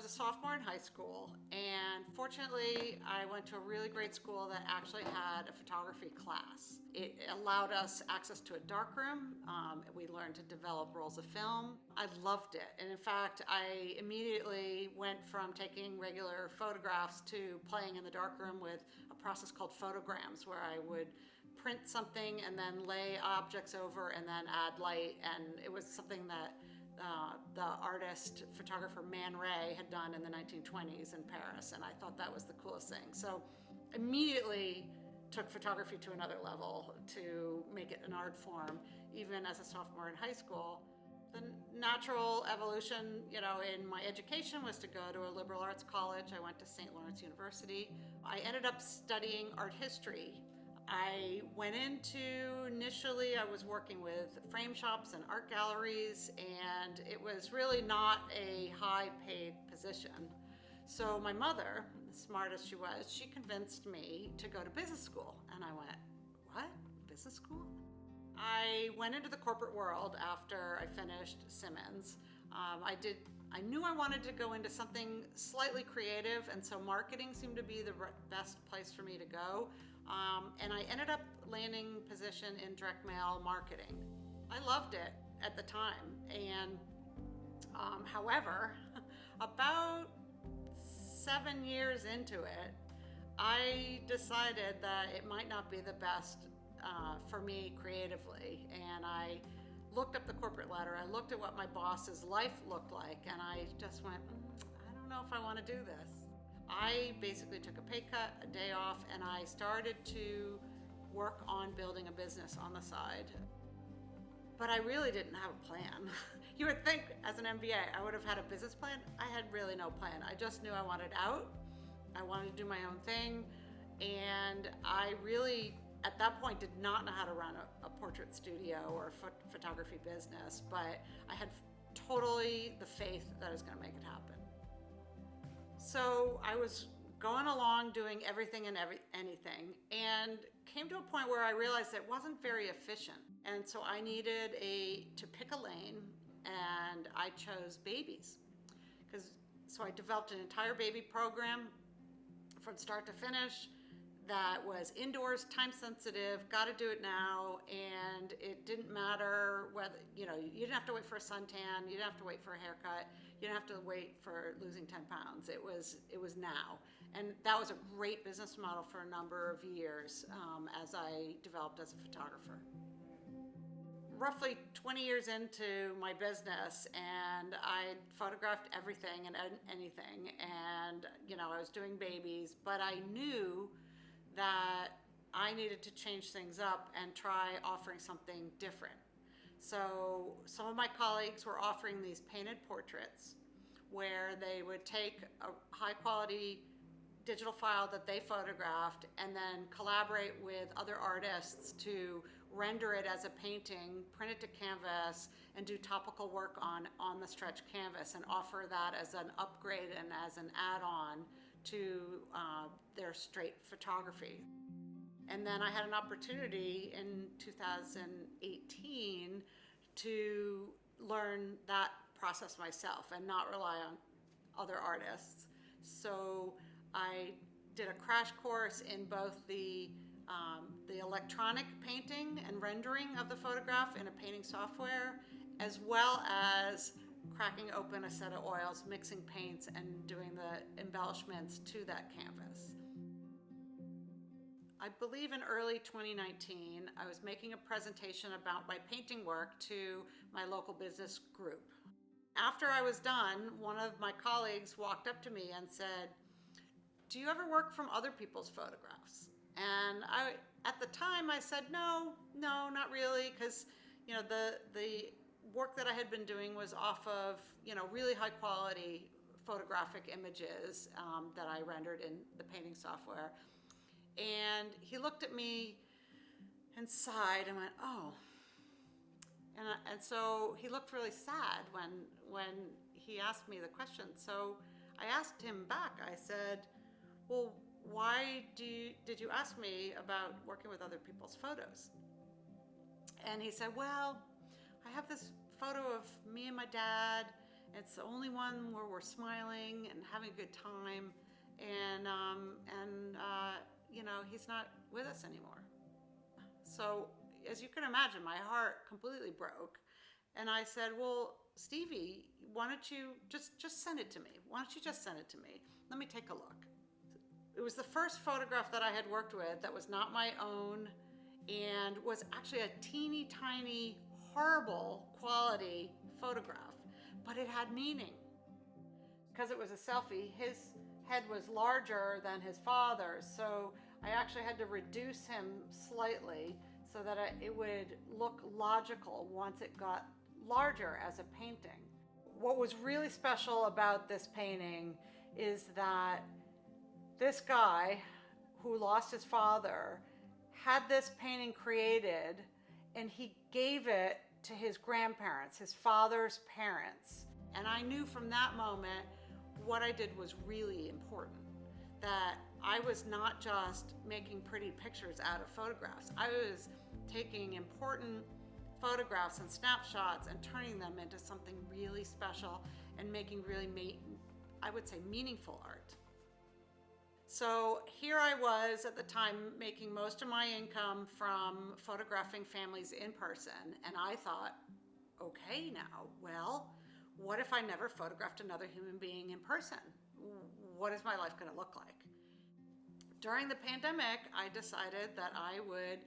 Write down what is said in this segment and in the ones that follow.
a sophomore in high school, and fortunately I went to a really great school that actually had a photography class. It allowed us access to a darkroom. We learned to develop rolls of film. I loved it, and in fact I immediately went from taking regular photographs to playing in the darkroom with a process called photograms, where I would print something and then lay objects over and then add light, and it was something that the artist, photographer Man Ray had done in the 1920s in Paris, and I thought that was the coolest thing. So immediately took photography to another level to make it an art form, even as a sophomore in high school. The natural evolution, in my education was to go to a liberal arts college. I went to St. Lawrence University. I ended up studying art history. I went into, initially I was working with frame shops and art galleries, and it was really not a high paid position. So my mother, smart as she was, she convinced me to go to business school. And I went, what? Business school? I went into the corporate world after I finished Simmons. I knew I wanted to go into something slightly creative, and so marketing seemed to be the best place for me to go. And I ended up landing a position in direct mail marketing. I loved it at the time, and however, about 7 years into it, I decided that it might not be the best for me creatively, and I looked up the corporate ladder. I looked at what my boss's life looked like, and I just went, I don't know if I want to do this. I basically took a pay cut, a day off, and I started to work on building a business on the side. But I really didn't have a plan. You would think as an MBA, I would have had a business plan. I had really no plan. I just knew I wanted out. I wanted to do my own thing. And I really, at that point, did not know how to run a portrait studio or a photography business, but I had totally the faith that I was going to make it happen. So I was going along doing everything and anything, and came to a point where I realized it wasn't very efficient. And so I needed to pick a lane, and I chose babies. So I developed an entire baby program from start to finish that was indoors, time sensitive, got to do it now, and it didn't matter whether, you didn't have to wait for a suntan, you didn't have to wait for a haircut, you didn't have to wait for losing 10 pounds. It was now. And that was a great business model for a number of years as I developed as a photographer. Roughly 20 years into my business, and I photographed everything and anything, and I was doing babies, but I knew that I needed to change things up and try offering something different. So some of my colleagues were offering these painted portraits where they would take a high quality digital file that they photographed and then collaborate with other artists to render it as a painting, print it to canvas, and do topical work on the stretch canvas, and offer that as an upgrade and as an add-on to their straight photography. And then I had an opportunity in 2018 to learn that process myself and not rely on other artists. So I did a crash course in both the electronic painting and rendering of the photograph in a painting software, as well as cracking open a set of oils, mixing paints, and doing the embellishments to that canvas. I believe in early 2019, I was making a presentation about my painting work to my local business group. After I was done, one of my colleagues walked up to me and said, "Do you ever work from other people's photographs?" And at the time I said, no, not really, because the work that I had been doing was off of really high quality photographic images that I rendered in the painting software. And he looked at me and sighed and went, "Oh." And so he looked really sad when he asked me the question. So I asked him back. I said, "Well, why did you ask me about working with other people's photos?" And he said, "Well, I have this photo of me and my dad, It's the only one where we're smiling and having a good time, and he's not with us anymore. So as you can imagine, my heart completely broke. And I said, well, Stevie, why don't you just send it to me? Why don't you just send it to me? Let me take a look. It was the first photograph that I had worked with that was not my own and was actually a teeny tiny, horrible quality photograph, but it had meaning. Because it was a selfie, his head was larger than his father's, so I actually had to reduce him slightly so that it would look logical once it got larger as a painting. What was really special about this painting is that this guy who lost his father had this painting created, and he gave it to his grandparents, his father's parents. And I knew from that moment what I did was really important, that I was not just making pretty pictures out of photographs. I was taking important photographs and snapshots and turning them into something really special and making really, I would say, meaningful art. So here I was at the time making most of my income from photographing families in person, and I thought, okay, now, well, what if I never photographed another human being in person? What is my life going to look like? During the pandemic, I decided that I would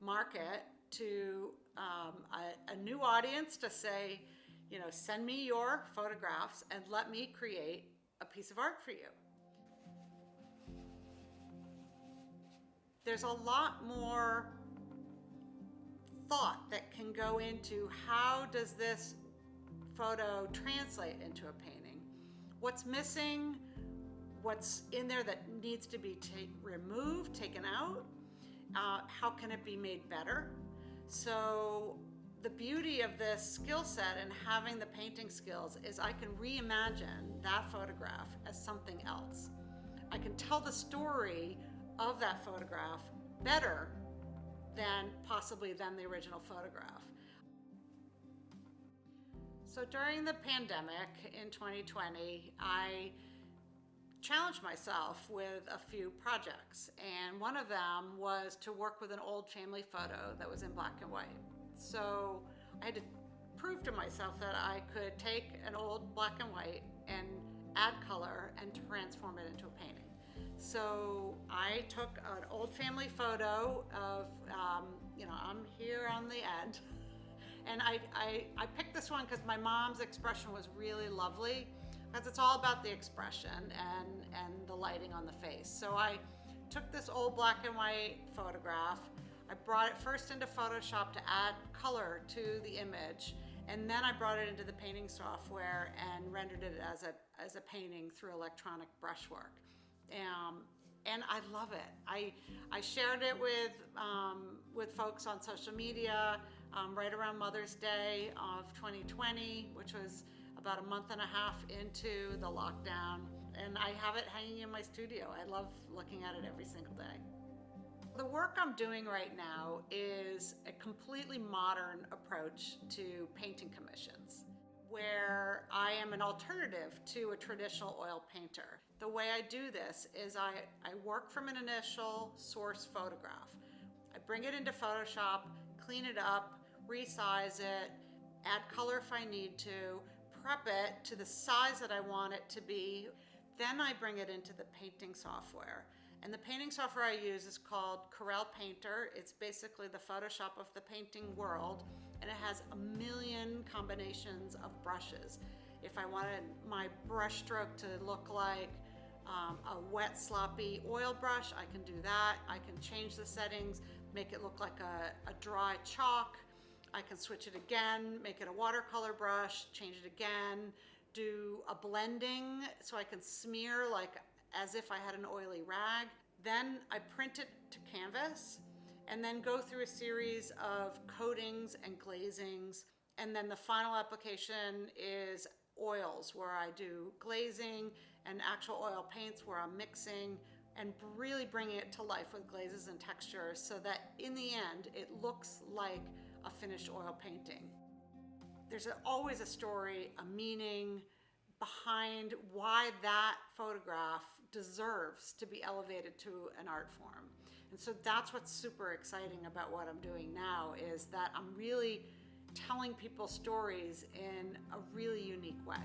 market to a new audience to say, send me your photographs and let me create a piece of art for you. There's a lot more thought that can go into how does this photo translate into a painting? What's missing? What's in there that needs to be removed, taken out? How can it be made better? So the beauty of this skill set and having the painting skills is I can reimagine that photograph as something else. I can tell the story of that photograph better than the original photograph. So during the pandemic in 2020, I challenged myself with a few projects, and one of them was to work with an old family photo that was in black and white. So I had to prove to myself that I could take an old black and white and add color and transform it into a painting. So I took an old family photo of, I'm here on the end. And I picked this one because my mom's expression was really lovely, because it's all about the expression and the lighting on the face. So I took this old black and white photograph. I brought it first into Photoshop to add color to the image, and then I brought it into the painting software and rendered it as a painting through electronic brushwork. And I love it. I shared it with folks on social media right around Mother's Day of 2020, which was about a month and a half into the lockdown. And I have it hanging in my studio. I love looking at it every single day. The work I'm doing right now is a completely modern approach to painting commissions, where I am an alternative to a traditional oil painter. The way I do this is I work from an initial source photograph. I bring it into Photoshop, clean it up, resize it, add color if I need to, prep it to the size that I want it to be. Then I bring it into the painting software. And the painting software I use is called Corel Painter. It's basically the Photoshop of the painting world, and it has a million combinations of brushes. If I wanted my brush stroke to look like a wet, sloppy oil brush, I can do that. I can change the settings, make it look like a dry chalk. I can switch it again, make it a watercolor brush, change it again, do a blending so I can smear like as if I had an oily rag. Then I print it to canvas and then go through a series of coatings and glazings. And then the final application is oils, where I do glazing and actual oil paints where I'm mixing and really bringing it to life with glazes and textures so that in the end it looks like a finished oil painting. there's always a story, a meaning behind why that photograph deserves to be elevated to an art form. And so that's what's super exciting about what I'm doing now, is that I'm really telling people stories in a really unique way.